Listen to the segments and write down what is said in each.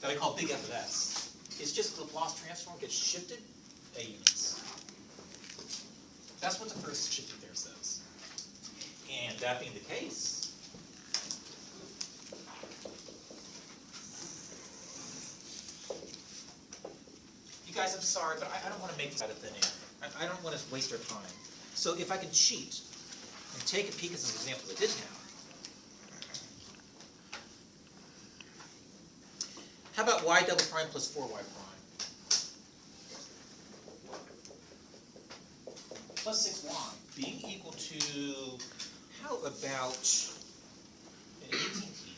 that I call big F of S. It's just the Laplace transform gets shifted A units. That's what the first shifting there says. And that being the case, you guys, I'm sorry, but I don't want to make this out of thin air. I don't want to waste our time. So if I can cheat and take a peek at some examples I didn't have. How about y double prime plus 4y prime? Plus 6y being equal to, how about an 18t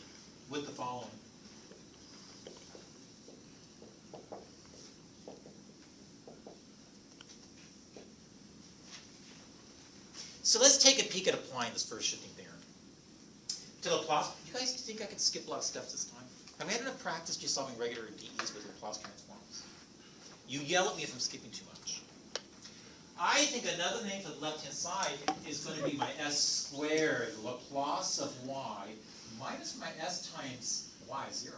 with the following? So let's take a peek at applying this first shifting theorem to Laplace. You guys think I could skip a lot of steps this time? Have I had enough practice just solving regular DEs with Laplace transforms? You yell at me if I'm skipping too much. I think another name for the left-hand side is going to be my s squared, Laplace of y, minus my s times y, 0,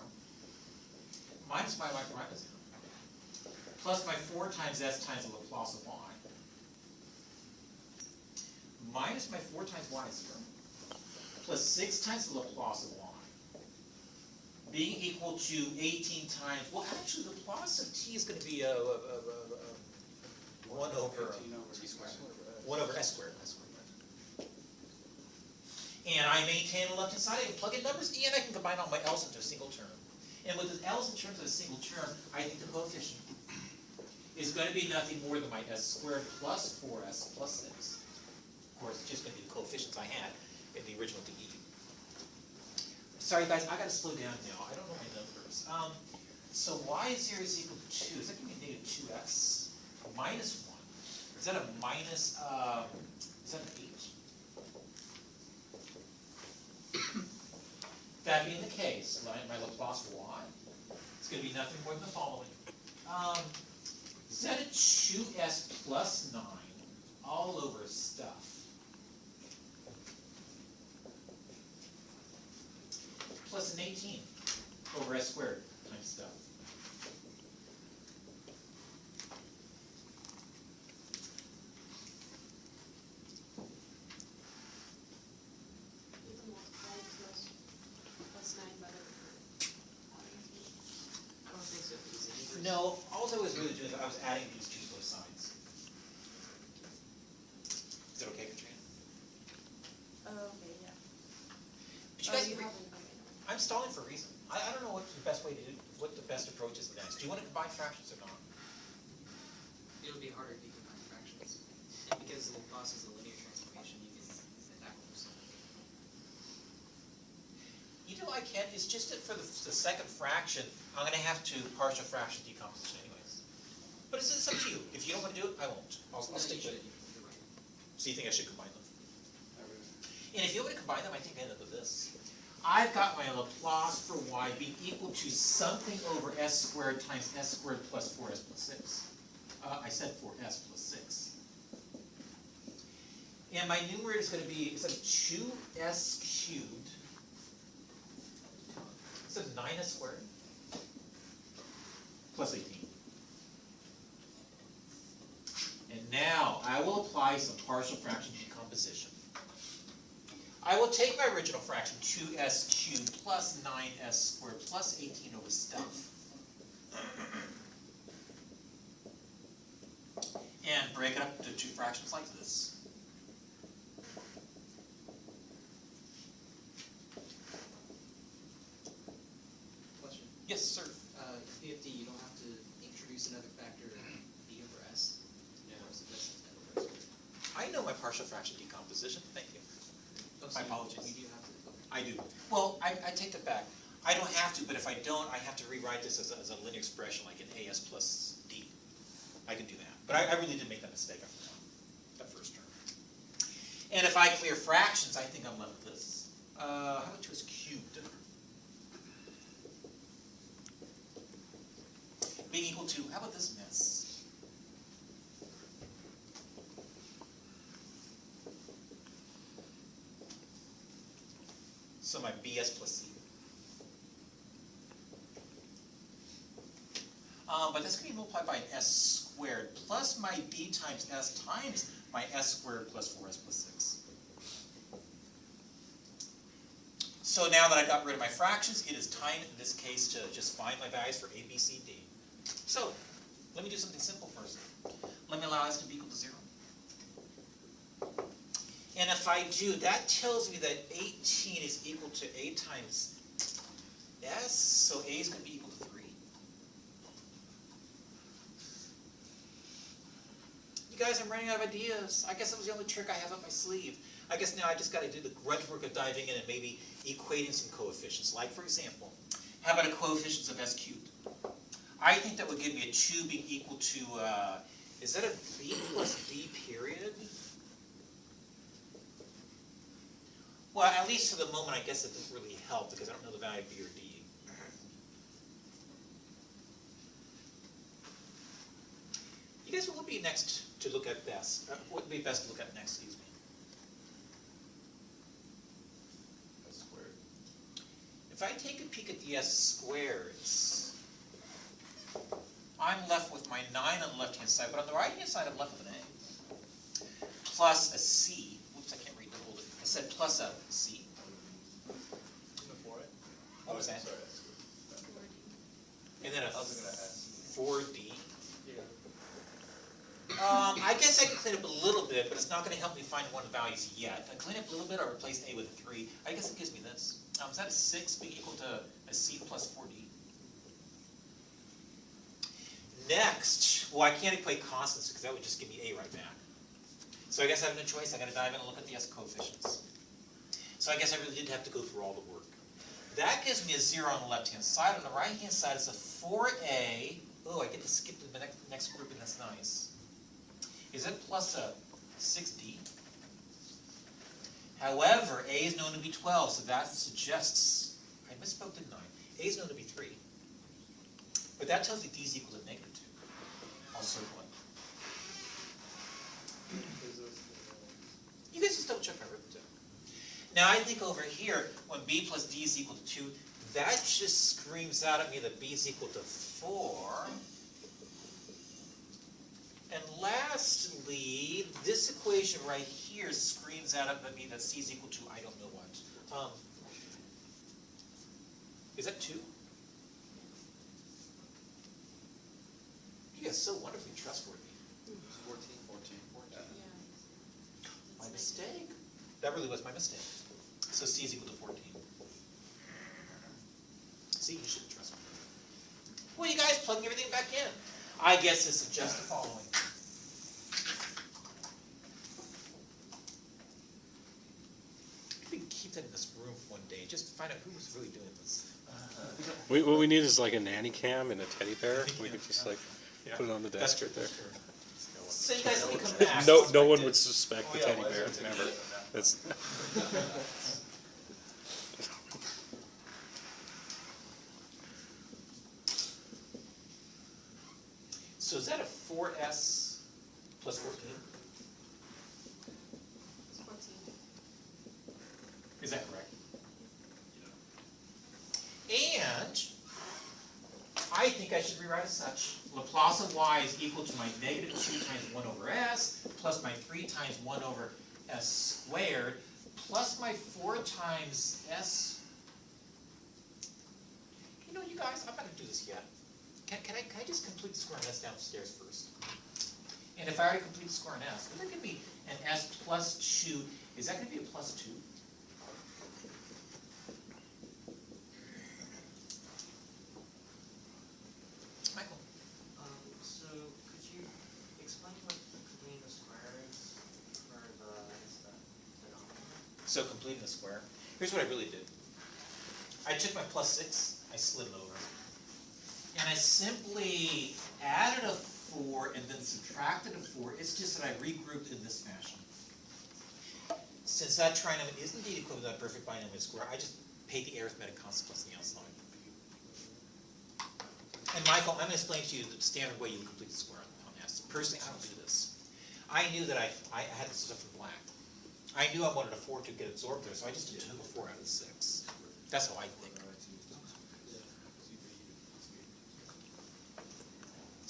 minus my y prime is 0, plus my 4 times s times the Laplace of y, minus my 4 times y, 0, plus 6 times the Laplace of y, being equal to 18 times, well actually the Laplace of t is going to be 1 over t squared. 1 over s squared. And I maintain the left hand side, I can plug in numbers, and I can combine all my l's into a single term. And with the l's in terms of a single term, I think the coefficient is going to be nothing more than my s squared plus 4s plus 6. Of course, it's just going to be the coefficients I had in the original DE. Sorry guys, I got to slow down now. I don't know my numbers. So y0 is equal to 2. Does that give me negative 2s? Minus 1. Is that a minus, is that an 8? That being the case, my Laplace of y is going to be nothing more than the following. Is that a 2s plus 9 all over stuff? Plus an 18 over s squared times stuff. You can multiply plus 9 by the I don't think so. Is it No, all I was really doing is I was adding these to both sides. Is that okay, Katrina? Oh, okay, yeah. But you guys, you haven't, okay. I'm stalling for a reason. I don't know what the best way to do, what the best approach is next. Do you want to combine fractions or not? It'll be harder if you combine fractions. And because the Laplace is a linear transformation, you can tackle this. You know I can. It's just that for the second fraction, I'm going to have to partial fraction decomposition anyways. But it's up to you. If you don't want to do it, I won't. I'll stick with it. You're right. So you think I should combine them? And if you want to combine them, I think I end up with this. I've got my Laplace for y being equal to something over s squared times s squared plus 4s plus 6. I said 4s plus 6. And my numerator is going to be, instead of 2s cubed, instead of 9s squared, plus 18. And now I will apply some partial fraction decomposition. I will take my original fraction, 2s cubed plus 9s squared plus 18 over stuff, and break it up into two fractions like this. Question. Yes, sir. PFD, you don't have to introduce another factor b over s. Yeah. Or is it just n over s? I know my partial fraction decomposition. Thank you. Oh, My apologies. You do have to. Okay. I do. Well, I take that back. I don't have to, but if I don't, I have to rewrite this as a linear expression like an as plus d. I can do that. But I really did make that mistake after that first term. And if I clear fractions, I think I'm left with this. How about 2s cubed? Being equal to, how about this mess? So my bs plus c. But that's gonna be multiplied by s squared plus my b times s times my s squared plus 4s plus 6. So now that I got rid of my fractions, it is time in this case to just find my values for a, b, c, d. So let me do something simple first. Let me allow s to be equal to 0. And if I do, that tells me that 18 is equal to a times s, so a is going to be equal to 3. You guys, I'm running out of ideas. I guess that was the only trick I have up my sleeve. I guess now I just got to do the grunt work of diving in and maybe equating some coefficients. Like, for example, how about a coefficients of s cubed? I think that would give me a 2 being equal to, is that a b plus d period? Well, at least for the moment, I guess it doesn't really help because I don't know the value of b or d. You guys, what would be next to look at best? What would be best to look at next, excuse me? S squared. If I take a peek at the s squareds, I'm left with my 9 on the left-hand side, but on the right-hand side, I'm left with an a. Plus a c. Whoops, I can't read the whole thing. I said plus a c. Before it? What was that? Sorry, that's good. And then a I was gonna ask. 4d. Yeah. I guess I can clean up a little bit, but it's not going to help me find one of the values yet. I clean up a little bit, I'll replace a with a 3. I guess it gives me this. Is that a 6 being equal to a c plus 4d? Next, well, I can't equate constants because that would just give me a right back. So I guess I have no choice. I got to dive in and look at the s coefficients. So I guess I really did have to go through all the work. That gives me a 0 on the left-hand side. On the right-hand side, it's a 4a. Oh, I get to skip to the next grouping. That's nice. Is that plus a 6d? However, a is known to be 12, so that suggests, I misspoke, didn't I? A is known to be 3. But that tells me d is equal to -2. I'll circle it. You guys just double check my arithmetic. Now I think over here, when b plus d is equal to 2, that just screams out at me that b is equal to 4. And lastly, this equation right here screams out at me that c is equal to I don't know what. Is that 2? You guys are so wonderfully trustworthy. 14. Yeah. My mistake. That really was my mistake. So c is equal to 14. See, you should trust me. Well, you guys plugging everything back in. I guess this is just the following. We can keep that in this room for one day, just to find out who was really doing this. What we need is like a nanny cam and a teddy bear. We could just like put it on the That's desk true. right there. So you guys let me come back. No one would suspect Oh, the yeah, teddy why is bear. there a teddy Never. bear? That's So is that a 4s plus 14? It's 14. Is that correct? And I think I should rewrite as such. Laplace of y is equal to my -2 times 1 over s plus my 3 times 1 over s squared plus my 4 times s. You know, you guys, I'm not going to do this yet. Can I just complete the square on s downstairs first? And if I already complete the square on s, would that give me an s plus 2? Is that going to be a plus 2? Michael? So could you explain what completing the square is for the denominator? So completing the square. Here's what I really did. I took my plus 6, I slid it over. And I simply added a 4 and then subtracted a 4. It's just that I regrouped in this fashion. Since that trinomial is indeed equivalent to that perfect binomial square, I just paid the arithmetic consequence on the outside. And Michael, I'm going to explain to you the standard way you would complete the square on S. Personally, I don't do this. I knew that I had this stuff in black. I knew I wanted a 4 to get absorbed there, so I just took a 4 out of 6. That's how I think.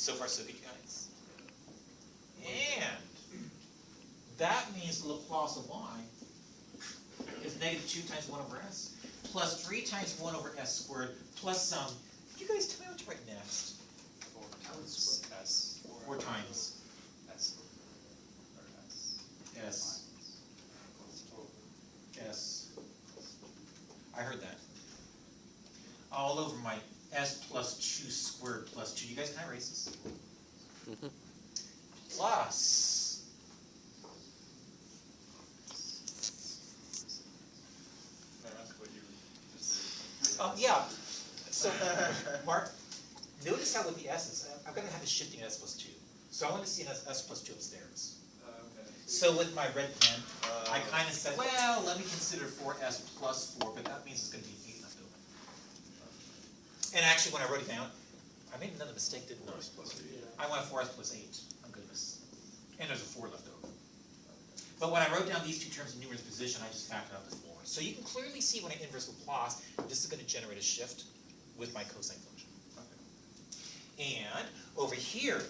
So far, so good, you guys. And that means Laplace of y is negative 2 times 1 over s, plus 3 times 1 over s squared, plus some. You guys tell me what to write next. 4 times S. 4 times S. Or S. s. S. I heard that. All over my s plus 2 squared plus 2. You guys can I erase this? Plus. No, that's what you just. Yeah. So, Mark, notice how with the s's, I'm going to have a shifting s plus 2. So I want to see an s plus 2 upstairs. Okay. So with my red pen, I kind of said, well, let me consider 4s plus 4, but that means it's going to be 8 left over. And actually, when I wrote it down, I made another mistake, didn't I? I went 4s plus 8. Oh, goodness. And there's a 4 left over. But when I wrote down these two terms in numerous position, I just factored out the 4. So you can clearly see when I inverse Laplace, this is going to generate a shift with my cosine function. And over here,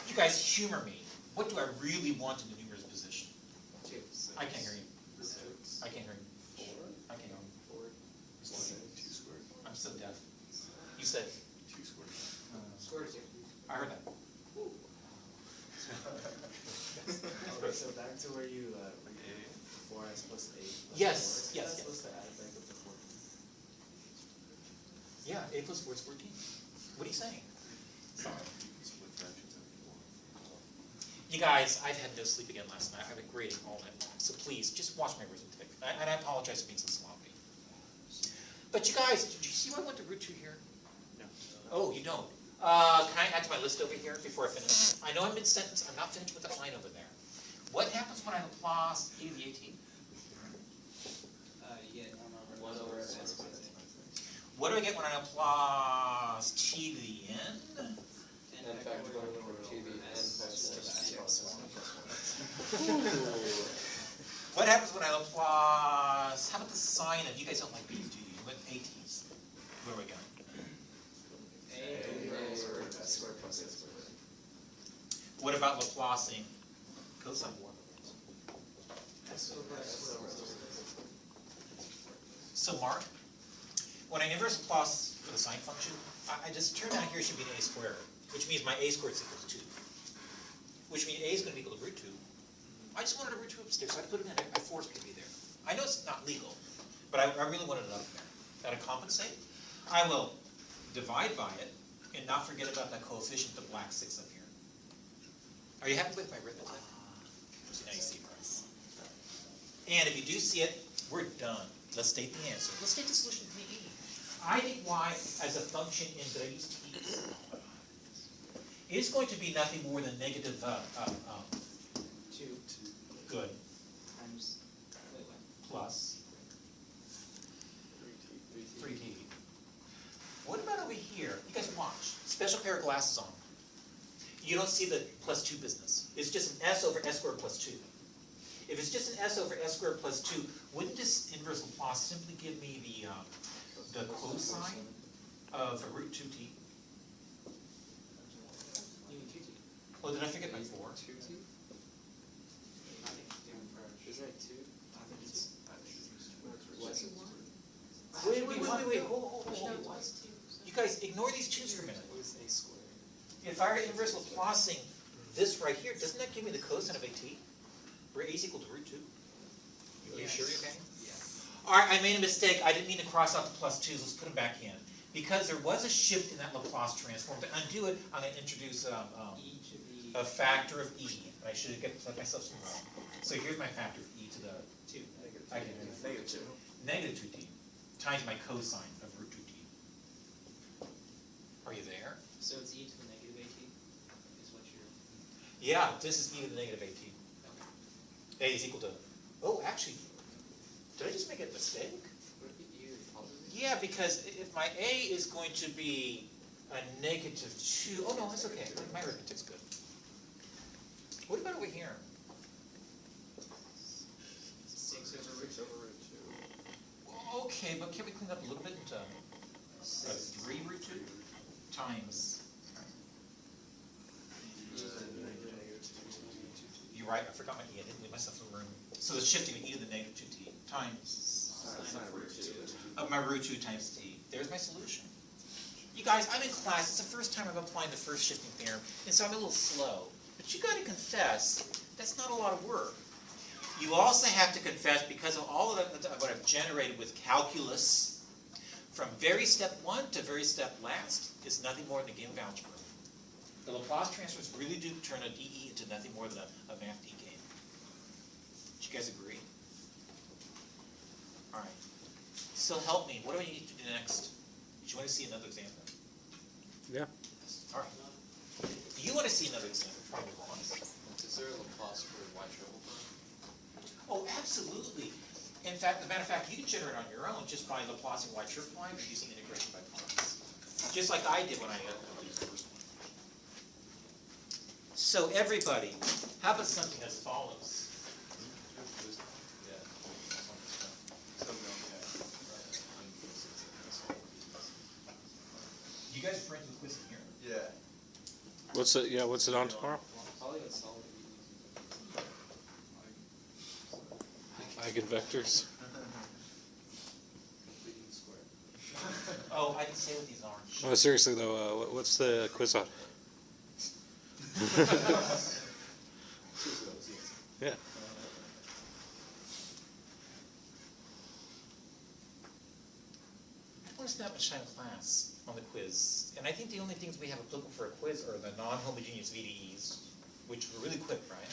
you guys humor me. What do I really want in the numerous position? 2. I can't hear you. 6. I can't hear you. 4. I can't hear you. 4. 2 squared. I'm so deaf. You said, 2 squared. Square root of 2. I heard that. Okay, so back to where you read 4s plus 8 plus Yes, 4. yes, That's yes. supposed to add back up to 14. Yeah, 8 plus 4 is 14. What are you saying? Sorry. Split fractions of 4. You guys, I've had no sleep again last night. I've been grading all night long. So please, just watch my arithmetic. And I apologize for being so sloppy. But you guys, did you see why I went to root 2 here? No. Oh, you don't? Can I add to my list over here before I finish? I know I'm mid-sentence. I'm not finished with that line over there. What happens when I Laplace e to the 18? You get 1 over s plus 8. What do I get when I Laplace t to the n? And factor 1 over to the n plus 1. What happens when I Laplace, how about the sine of, you guys don't like these, do you? What ATs? What do I got? A over s squared plus 8 squared. What about Laplacing cosine? S over s squared. So Mark, when I inverse Laplace for the sine function, I just turn down here should be an a squared, which means my a squared is equal to 2. Which means a is going to be equal to root 2. I just wanted a root 2 upstairs, so I put it in. I forced it to be there. I know it's not legal, but I really wanted it up there. Now to compensate, I will divide by it and not forget about that coefficient, the black 6 up here. Are you happy with my arithmetic? So now you see, Bryce. And if you do see it, we're done. Let's state the answer. Let's state the solution to the e. I think y as a function in, did I use t's? Is going to be nothing more than negative, 2 good, times, wait, what? plus 3t. 3t. What about over here? You guys watch. Special pair of glasses on. You don't see the plus 2 business. It's just an s over s squared plus 2. If it's just an s over s squared plus 2, wouldn't this inverse Laplace simply give me the cosine of root 2t? You need 2t. Oh, did I forget my 4? 2t? I think it's doing first. Isn't it 2? I think it's. What's it? Wait, hold. No, it was 2. So. You guys, ignore these 2's for a minute. It was a squared. If I were inverse Laplacing this right here, doesn't that give me the cosine of a t? Where a is equal to root 2? Are you sure you're okay? Yeah. All right, I made a mistake. I didn't mean to cross out the plus 2's. Let's put them back in. Because there was a shift in that Laplace transform. To undo it, I'm going to introduce E to the a factor of e. I should have let myself some wrong. So here's my factor of e to the 2. I can do Negative 2. negative 2t times my cosine of root 2t. Are you there? So it's e to the negative at is what you're. Yeah, this is e to the negative at. A is equal to, oh, actually, did I just make a mistake? Would it be e to the positive? Yeah, because if my a is going to be a negative 2, oh no, that's okay. My arithmetic's good. What about over here? 6 over root 2. Okay, but can we clean up a little bit into 3 root 2 times right, I forgot my e, I didn't leave myself some room. So the shifting of e to the negative 2t times Sine of root 2. of my root 2 times t. There's my solution. You guys, I'm in class, it's the first time I'm applying the first shifting theorem, and so I'm a little slow. But you gotta confess, that's not a lot of work. You also have to confess, because of all of what I've generated with calculus, from very step 1 to very step last, is nothing more than a game of algebra. The Laplace transforms really do turn a DE into nothing more than a math D game. Do you guys agree? All right. So help me. What do I need to do next? Do you want to see another example? Yeah. All right. Do you want to see another example? Probably wants. Is there a Laplace for y triple prime? Oh, absolutely. In fact, as a matter of fact, you can generate it on your own just by Laplace and y triple prime or using integration by parts. Just like I did when I used the first one. So everybody, how about something as follows? You guys are friends with quiz in here? Yeah. What's it on tomorrow? Probably gonna solve Eigenvectors. completing square. Oh, I can say what these are. Oh, seriously though, what's the quiz on? Yeah. I want to spend that much time in class on the quiz, and I think the only things we have applicable for a quiz are the non-homogeneous VDEs, which were really quick, right?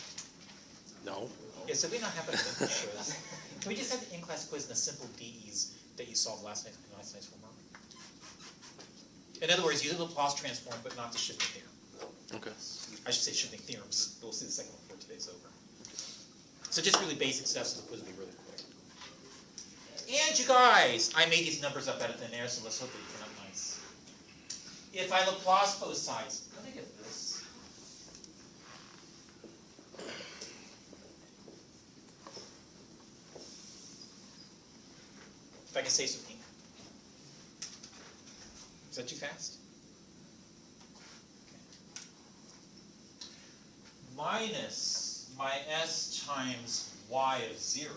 No. Yeah, so we don't have an in-class quiz. Can we just have the in-class quiz and the simple DEs that you solved last night's homework? In other words, use the Laplace transform, but not the shifting theorem. Okay. I should say shifting theorems, but we'll see the second one before today's over. So just really basic stuff, so the quiz will be really quick. And you guys, I made these numbers up out of thin air, so let's hope they turn out nice. If I Laplace both sides, let me get this. If I can say something. Is that too fast? Okay. Minus my s times y of 0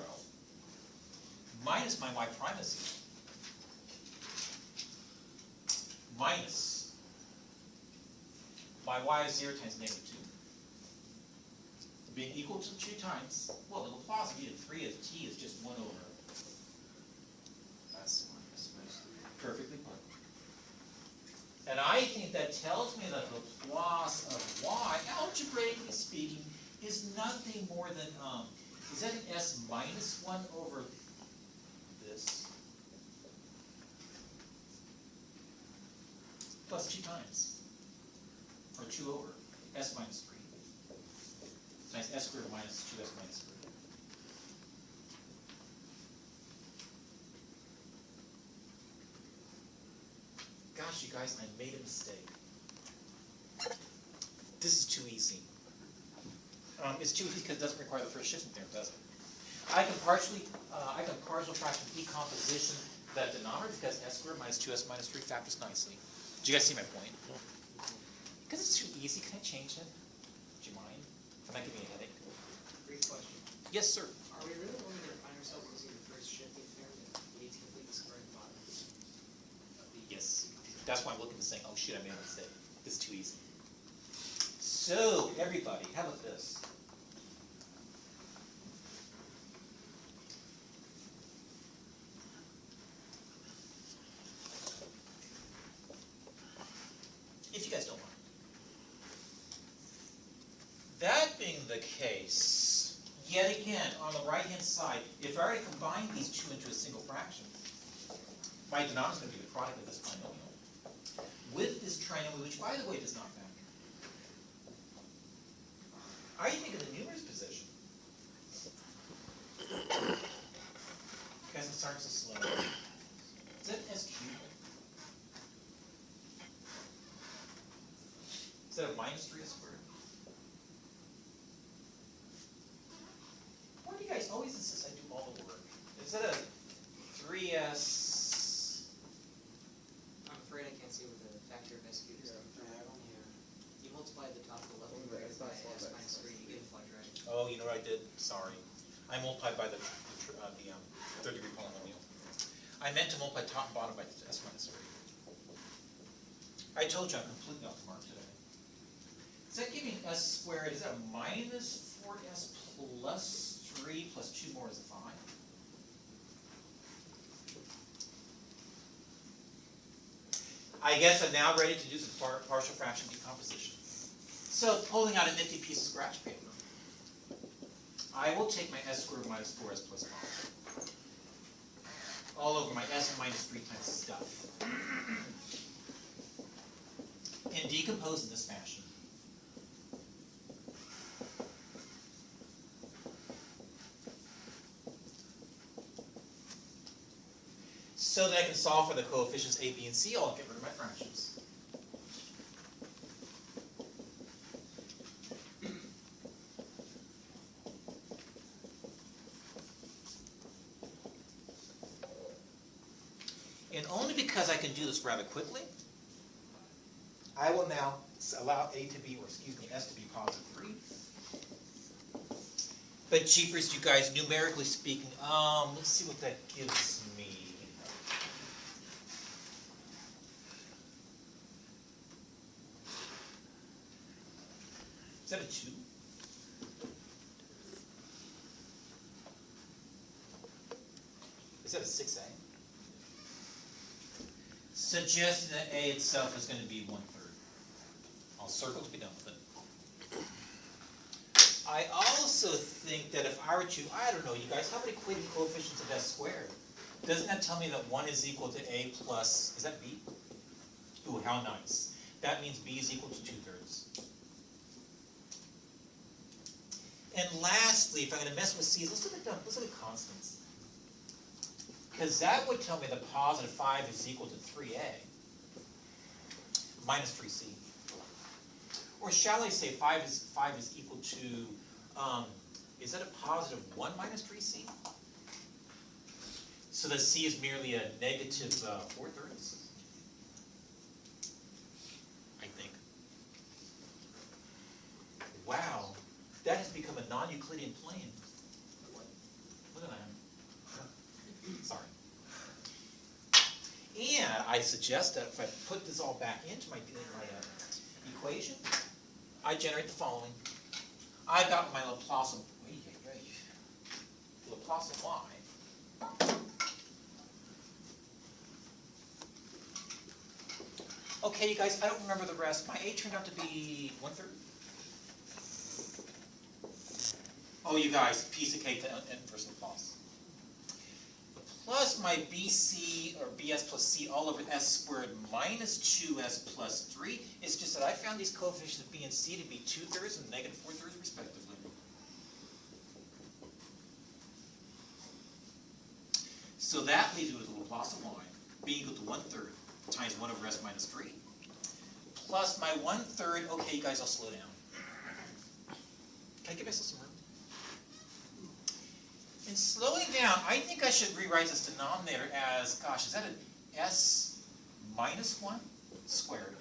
minus my y prime of 0 minus my y of 0 times negative 2 being equal to 2 times, well, the Laplace v of 3 of t is just 1 over S minus minus 3. perfectly put. And I think that tells me that the Laplace of y, algebraically speaking, is nothing more than, is that an s minus 1 over this? Plus 2 times. Or 2 over s minus 3. Times s squared minus 2s minus 3. Gosh, you guys, I made a mistake. This is too easy. It's too easy because it doesn't require the first shifting theorem, does it? I can partial fraction decomposition that denominator because s squared minus 2s minus 3 factors nicely. Do you guys see my point? Because it's too easy, can I change it? Do you mind? If I'm not giving you a headache. Brief question. Yes, sir. Are we really only going to find ourselves using the first shifting theorem that we need to complete the square and bottom? Yes. That's why I'm looking and saying, oh shit, I made a mistake. This is too easy. So, everybody, how about this? If you guys don't mind. That being the case, yet again, on the right-hand side, if I already combine these two into a single fraction, my denominator is going to be the product of this binomial with this trinomial, which, by the way, does not factor. I think of the numerous position. Guys, I'm starting so slow. Is that S cubed? Is that a minus 3s squared? Why do you guys always insist I do all the work? Is that a 3s? I'm afraid I can't see what the factor of s cubed is. You multiply the top of the left by s minus 3, you get a quadratic. Oh, you sorry. I multiplied by the third degree polynomial. I meant to multiply top and bottom by s minus 3. I told you I'm completely off the mark today. Does that give me an s squared? Is that a minus 4s plus 3 plus 2 more is a 5? I guess I'm now ready to do some partial fraction decomposition. So, pulling out a nifty piece of scratch paper, I will take my s squared minus 4s plus 5 all over my s minus 3 times stuff and decompose in this fashion. So that I can solve for the coefficients a, b, and c. I'll get rid of my fractions. And only because I can do this rather quickly, I will now allow a to be, or excuse me, s to be positive 3. But jeepers, you guys, numerically speaking, let's see what that gives me. Is that a 2? Is that a 6a? Suggesting that a itself is going to be 1/3. I'll circle to be done with it. I also think that if I were to, I don't know, you guys, how many equating coefficients of s squared? Doesn't that tell me that 1 is equal to a plus, is that b? Ooh, how nice. That means b is equal to 2/3. And lastly, if I'm going to mess with c's, let's look at constants. Because that would tell me that positive 5 is equal to 3a minus 3c. Or shall I say 5 is equal to, is that a positive 1 minus 3c? So that c is merely a negative 4/3? I think. Wow, that has become a non-Euclidean plane. Look at that. Sorry. And I suggest that if I put this all back into my equation, I generate the following. I've got my Laplace of y. Okay, you guys, I don't remember the rest. My a turned out to be 1/3. Oh, you guys, piece of cake to inverse Laplace. Plus my bc, or bs plus c, all over s squared minus 2s plus 3. It's just that I found these coefficients of b and c to be 2/3 and negative 4/3 respectively. So that leaves me with the Laplace of y being equal to 1/3 times 1 over s minus 3. Plus my 1/3, okay, you guys, I'll slow down. Can I give myself some room? In slowing down, I think I should rewrite this denominator as, gosh, is that an s minus 1 squared?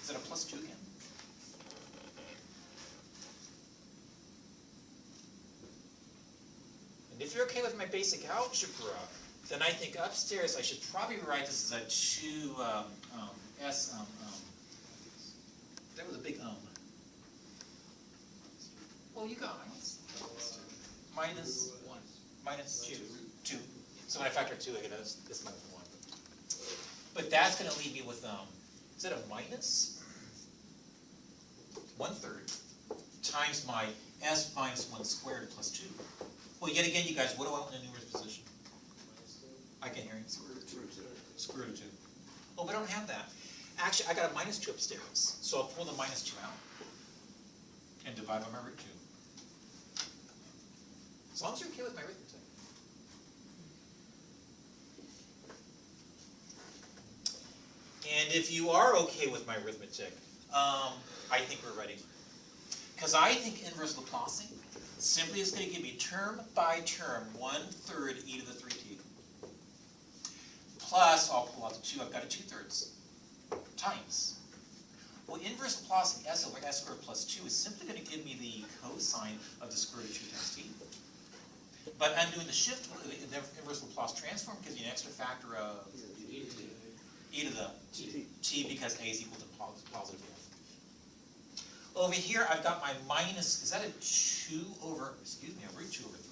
Is that a plus 2 again? And if you're okay with my basic algebra, then I think upstairs I should probably write this as a 2 that was a big Well, you guys. Minus 1. Minus 2. So when I factor 2, I get this minus 1. But that's going to leave me with, is that a minus 1/3 times my s minus 1 squared plus 2. Well, yet again, you guys, what do I want in the numerator position? I can't hear you. Square root of 2. Oh, but I don't have that. Actually, I got a minus 2 upstairs. So I'll pull the minus 2 out and divide by my root 2. As long as you're okay with my arithmetic. And if you are okay with my arithmetic, I think we're ready. Because I think inverse Laplace simply is going to give me term by term 1/3 e to the 3t. Plus, I'll pull out the 2, I've got a 2/3 times. Well, inverse Laplace of s over s squared plus 2 is simply going to give me the cosine of the square root of 2 times t. But I'm doing the shift, the inverse Laplace transform gives me an extra factor of e to the t because a is equal to positive f. Over here, I've got my minus, is that a 2 over, excuse me, a root 2 over 3.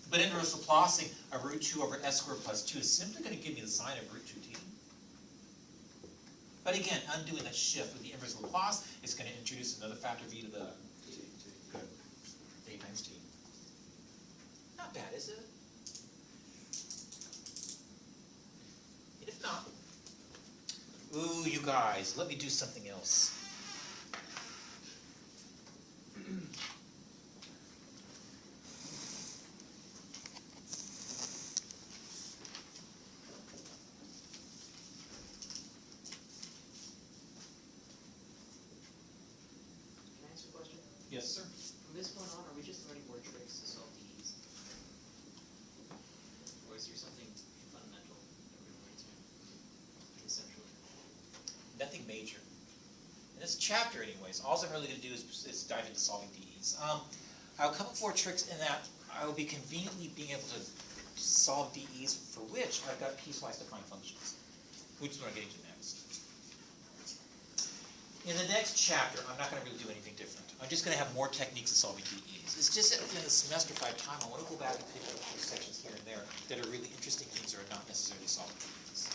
But inverse Laplacing a root 2 over s squared plus 2 is simply going to give me the sine of root 2t. But again, undoing that shift with the inverse Laplace, it's going to introduce another factor of e to the a times t. Not bad, is it? And if not, ooh, you guys, let me do something else. Can I ask a question? Yes, sir. From this point on, are we just learning more tricks to solve DEs? Or is there something fundamental that we're going to conceptually? Nothing major. In this chapter, anyways, all I'm really going to do is dive into solving DEs. I'll come up with 4 tricks in that I will be conveniently being able to solve DEs for which I've got piecewise defined functions, which is what I'm getting to next. In the next chapter, I'm not going to really do anything different. I'm just going to have more techniques of solving DEs. It's just that in the semester 5 time, I want to go back and pick up a few sections here and there that are really interesting things that are not necessarily solving DEs.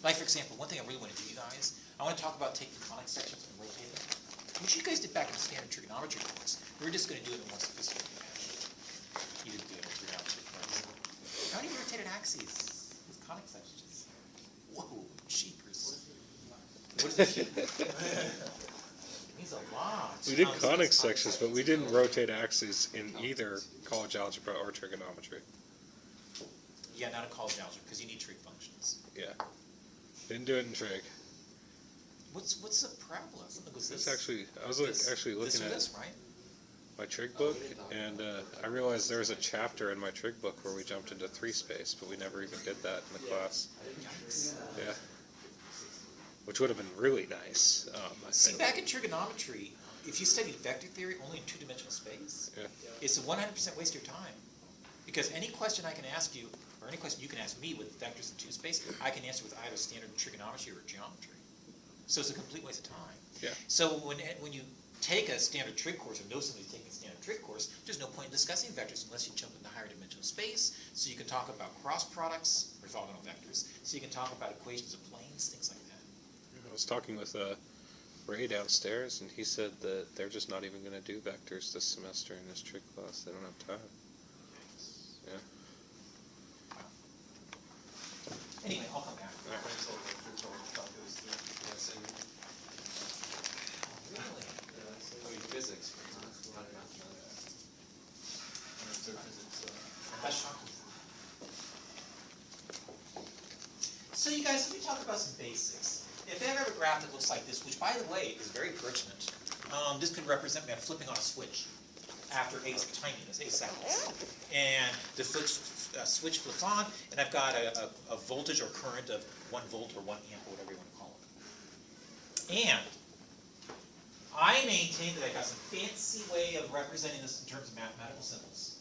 Like, for example, one thing I really want to do, you guys, I want to talk about taking conic sections and rotating them. Which you guys did back in the standard trigonometry course. We're just going to do it in a more sophisticated fashion. You didn't do it in trigonometry course. How many rotated axes with conic sections? Whoa, cheapers. What does it mean? It means a lot. We did conic sections, but we didn't rotate axes in either college algebra or trigonometry. Yeah, not a college algebra, because you need trig functions. Yeah. Didn't do it in trig. What's the parabola? Something was this? It's actually, I was actually this looking or at this, right? my trig book, and I realized there was a chapter in my trig book where we jumped into 3-space, but we never even did that in the class. Yeah. Which would have been really nice. I See, think. back in trigonometry, if you studied vector theory only in 2-dimensional space, Yeah. it's a 100% waste of your time. Because any question I can ask you, or any question you can ask me with vectors in 2 space, I can answer with either standard trigonometry or geometry. So it's a complete waste of time. Yeah. So when you take a standard trig course or know somebody's taking a standard trig course, there's no point in discussing vectors unless you jump into higher dimensional space. So you can talk about cross products, orthogonal vectors. So you can talk about equations of planes, things like that. I was talking with Ray downstairs, and he said that they're just not even going to do vectors this semester in this trig class. They don't have time. Yeah. Anyway, I'll come back. Really? Physics. That's shocking. So you guys, let me talk about some basics. If I have a graph that looks like this, which by the way is very pertinent, this could represent me flipping on a switch after 8 timeliness, 8 seconds. And the switch flips on, and I've got a voltage or current of 1 volt or 1 amp, or whatever you want to call it. And I maintain that I've got some fancy way of representing this in terms of mathematical symbols.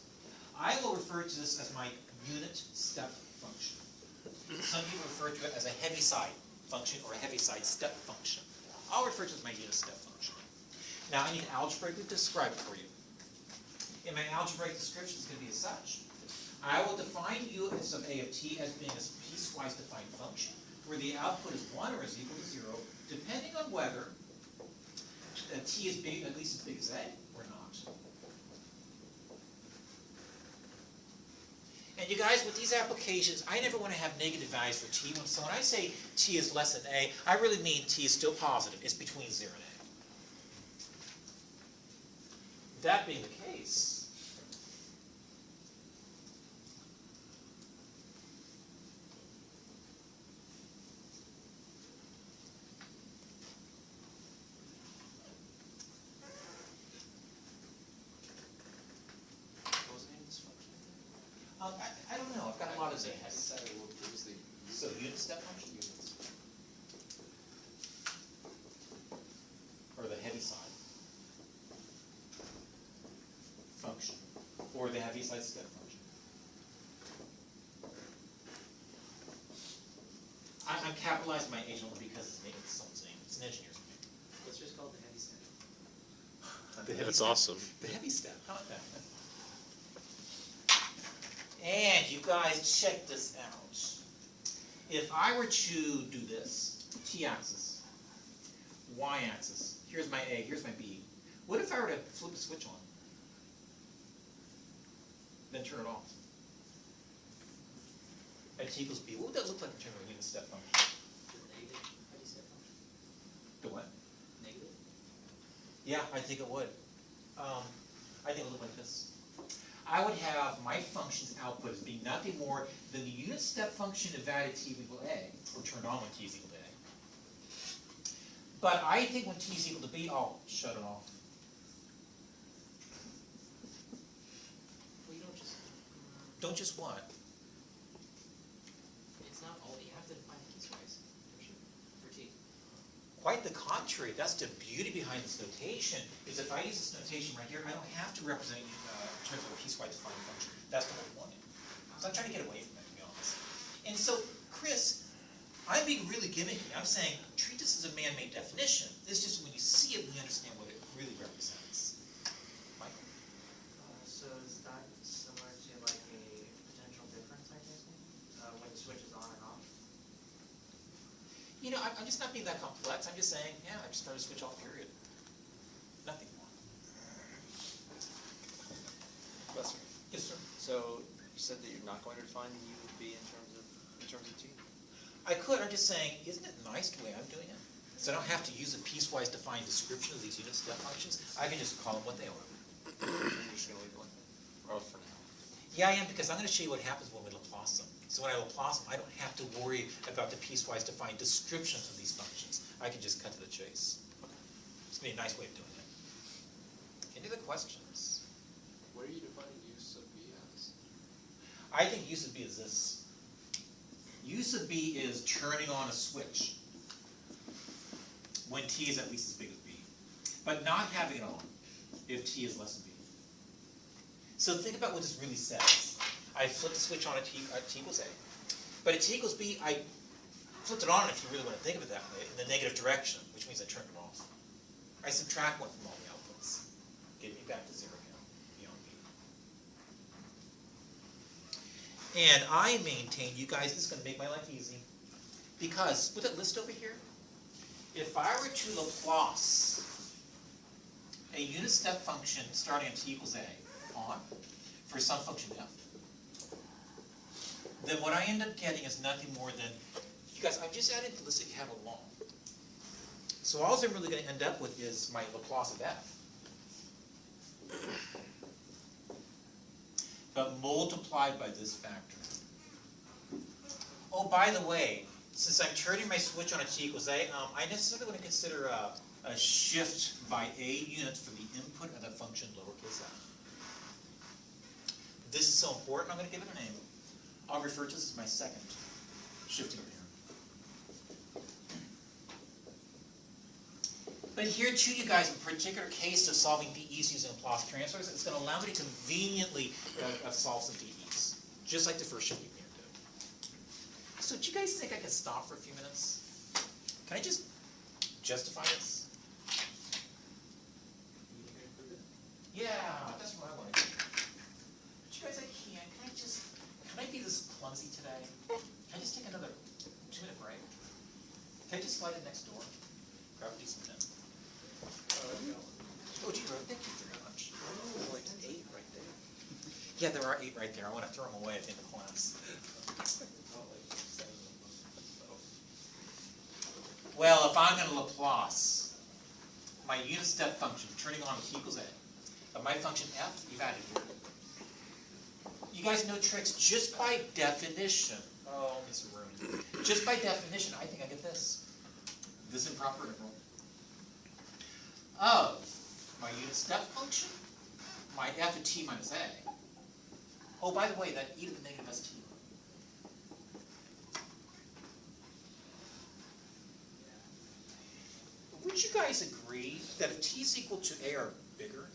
I will refer to this as my unit step function. Some people refer to it as a Heaviside function or a Heaviside step function. I'll refer to it as my unit step function. Now I need to algebraically describe it for you. And my algebraic description is going to be as such. I will define u sub a of t as being a piecewise defined function, where the output is 1 or is equal to 0, depending on whether t is big, at least as big as a, or not. And you guys, with these applications, I never want to have negative values for t. So when I say t is less than a, I really mean t is still positive. It's between 0 and a. That being the case, What was the name of this function? I don't know. I've got a lot of I Z's. decided what was the So unit step function? I'm capitalizing my age only because it's something, it's an engineer's name. It's just called the heavy step. The heavy That's step. awesome. The heavy step, how about that? And you guys check this out. If I were to do this, t-axis, y-axis, here's my A, here's my B. What if I were to flip the switch on? Then turn it off. At t equals b, what would that look like in terms of a unit step function? Negative heavy step function. The what? Negative. Yeah, I think it would. I think it would look like this. I would have my function's output as being nothing more than the unit step function of at t equal a, or turned on when t is equal to a. But I think when t is equal to b, I'll shut it off. Well, you don't just. Don't just what? It's not all. You have to define piecewise. For T. Quite the contrary. That's the beauty behind this notation, is if I use this notation right here, I don't have to represent it in terms of a piecewise defined function. That's the whole point. So I'm trying to get away from that, to be honest. And so, Chris, I'm being really gimmicky. I'm saying, treat this as a man-made definition. It's just when you see it, we understand what it really represents. Michael? So is that similar to like a potential difference, I guess, when the switch is on and off? You know, I'm just not being that complex. I'm just saying, yeah, I just started to switch off, period. Nothing more. Professor, Yes, sir. so you said that you're not going to define the U of B in terms of T? I could. I'm just saying, isn't it nice the way I'm doing it? So I don't have to use a piecewise defined description of these unit step functions. I can just call them what they are. You're just going to leave it like that? Or for now? Yeah, I am, because I'm going to show you what happens when we Laplace them. So when I Laplace them, I don't have to worry about the piecewise defined descriptions of these functions. I can just cut to the chase. It's going to be a nice way of doing it. Any other questions? What are you defining use of B as? I think use of B is this. Use of B is turning on a switch when t is at least as big as b, but not having it on if t is less than b. So think about what this really says. I flipped the switch on at t equals a, but at t equals b, I flipped it on, if you really want to think of it that way, in the negative direction, which means I turned it off. I subtract one from all the outputs, get me back to 0 again, beyond b. And I maintain, you guys, this is going to make my life easy, because with that list over here, if I were to Laplace a unit step function starting at t equals a on for some function f, then what I end up getting is nothing more than, you guys, I've just added the list that you have along. So all I'm really going to end up with is my Laplace of f, but multiplied by this factor. Oh, by the way, since I'm turning my switch on at t equals a, I necessarily want to consider a shift by a units for the input of the function lowercase f. This is so important, I'm going to give it a name. I'll refer to this as my second shifting theorem. But here too, you guys, in a particular case of solving DEs using Laplace transfers, it's going to allow me to conveniently solve some DEs, just like the first shifting theorem did. So do you guys think I can stop for a few minutes? Can I just justify this? Yeah, that's what I want to do. But you guys, I can't. Can I be this clumsy today? Can I just take another 2-minute break? Can I just slide in next door? Grab a decent pen. Oh, gee, thank you very much. There's like 8 right there. Yeah, there are 8 right there. I want to throw them away at the end of class. Well, if I'm going to Laplace my unit step function turning on t equals a of my function f, you've added here. You guys know tricks just by definition. Oh, Mr. Rooney. Just by definition, I think I get this. This improper integral of my unit step function, my f of t minus a. Oh, by the way, that e to the negative st. Would you guys agree that if t is equal to a or bigger,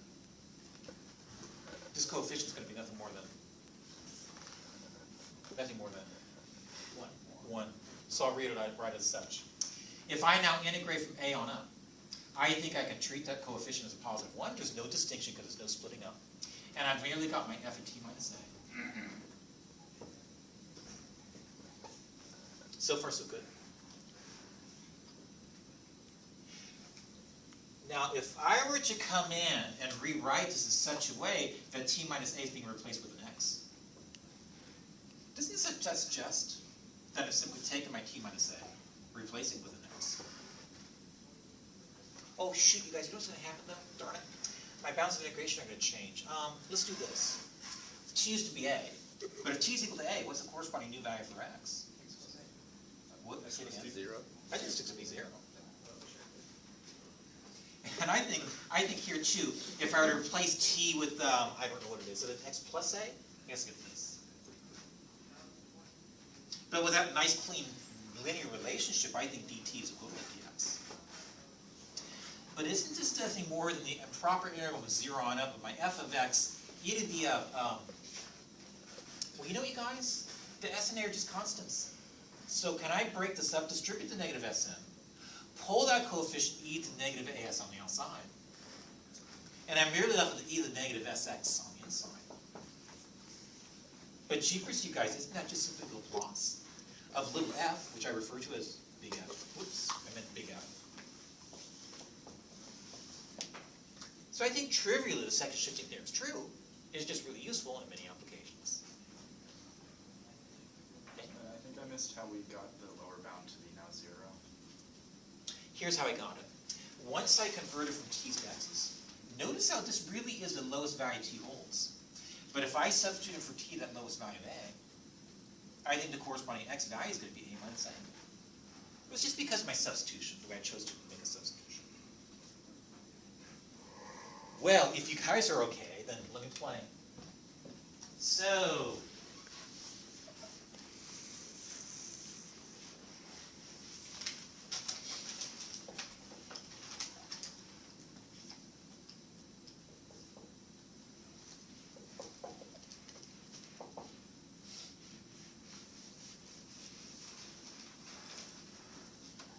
this coefficient is going to be nothing more than 1. So I'll read it right as such. If I now integrate from a on up, I think I can treat that coefficient as a positive 1. There's no distinction because there's no splitting up. And I've merely got my f of t minus a. So far, so good. Now, if I were to come in and rewrite this in such a way that t minus a is being replaced with an x, doesn't this suggest that I've simply taken my t minus a, replacing with an x? Oh shoot, you guys, you know what's going to happen though? Darn it. My bounds of integration are going to change. Let's do this. T used to be a, but if t is equal to a, what's the corresponding new value for x? What? Say it again. 0. I think it's going to be 0. And I think here too, if I were to replace t with, I don't know what it is it x plus a? I guess it's this. But with that nice clean linear relationship, I think dt is equivalent to dx. But isn't this nothing more than the proper integral of 0 on up of my f of x e to the, well, you know you guys, the s and a are just constants. So can I break this up, distribute the negative Sn, pull that coefficient e to the negative as on the outside, and I'm merely left with the e to the negative sx on the inside. But jeepers, you guys, isn't that just simply the Laplace of little f, which I refer to as big F? Whoops, I meant big F. So I think trivially the second shifting theorem is true. It's just really useful in many applications. I think I missed how we got the lower bound to be now 0. Here's how I got it. Once I converted from t's to x's, notice how this really is the lowest value t holds. But if I substitute for t that lowest value of a, I think the corresponding x value is going to be a minus a. It was just because of my substitution, the way I chose to make a substitution. Well, if you guys are okay, then let me play. So,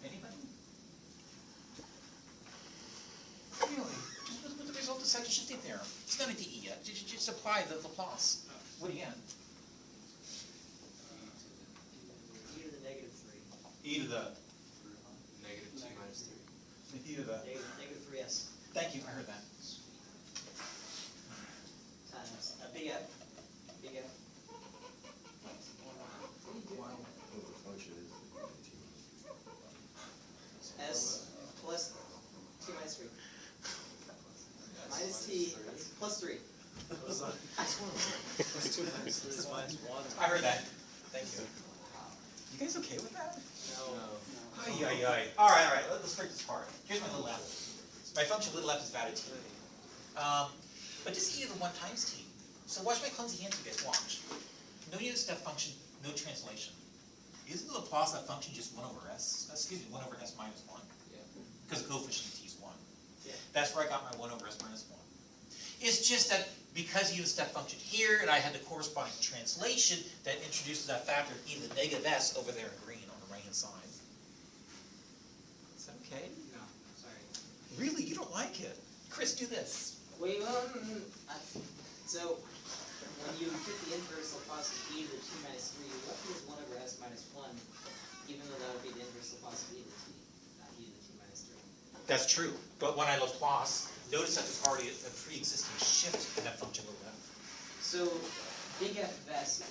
anybody? Really? Just with the result of second shifting theorem. It's not a DE yet. Just apply the Laplace. What do you get? E to the negative 3. E to the Negative t minus 3. e to the. Negative 3s Thank you. I heard that. times a big F. Big F. S plus t minus 3. Minus t plus 3. I heard that. Thank you. You guys okay with that? No. Ay, ay, ay. All right. Let's break this apart. Here's my little f. My function little f is value t. But just e to the 1 times t. So watch my clumsy hands, you guys. Watch. No unit step function, no translation. Isn't the Laplace that function just 1 over s? Excuse me, 1 over s minus 1. Yeah. Because the coefficient of t is 1. Yeah. That's where I got my 1 over s minus 1. It's just that because you use a step function here, and I had the corresponding translation that introduces that factor of e to the negative s over there in green on the right-hand side. Is that okay? No, sorry. Really? You don't like it? Chris, do this. Wait, so when you get the inverse Laplace of e to the t minus 3, you're left with 1 over s minus 1, even though that would be the inverse Laplace of e to the t, not e to the t minus 3. That's true. But when I Laplace, notice that there's already a pre-existing shift in that function little f. So big F of s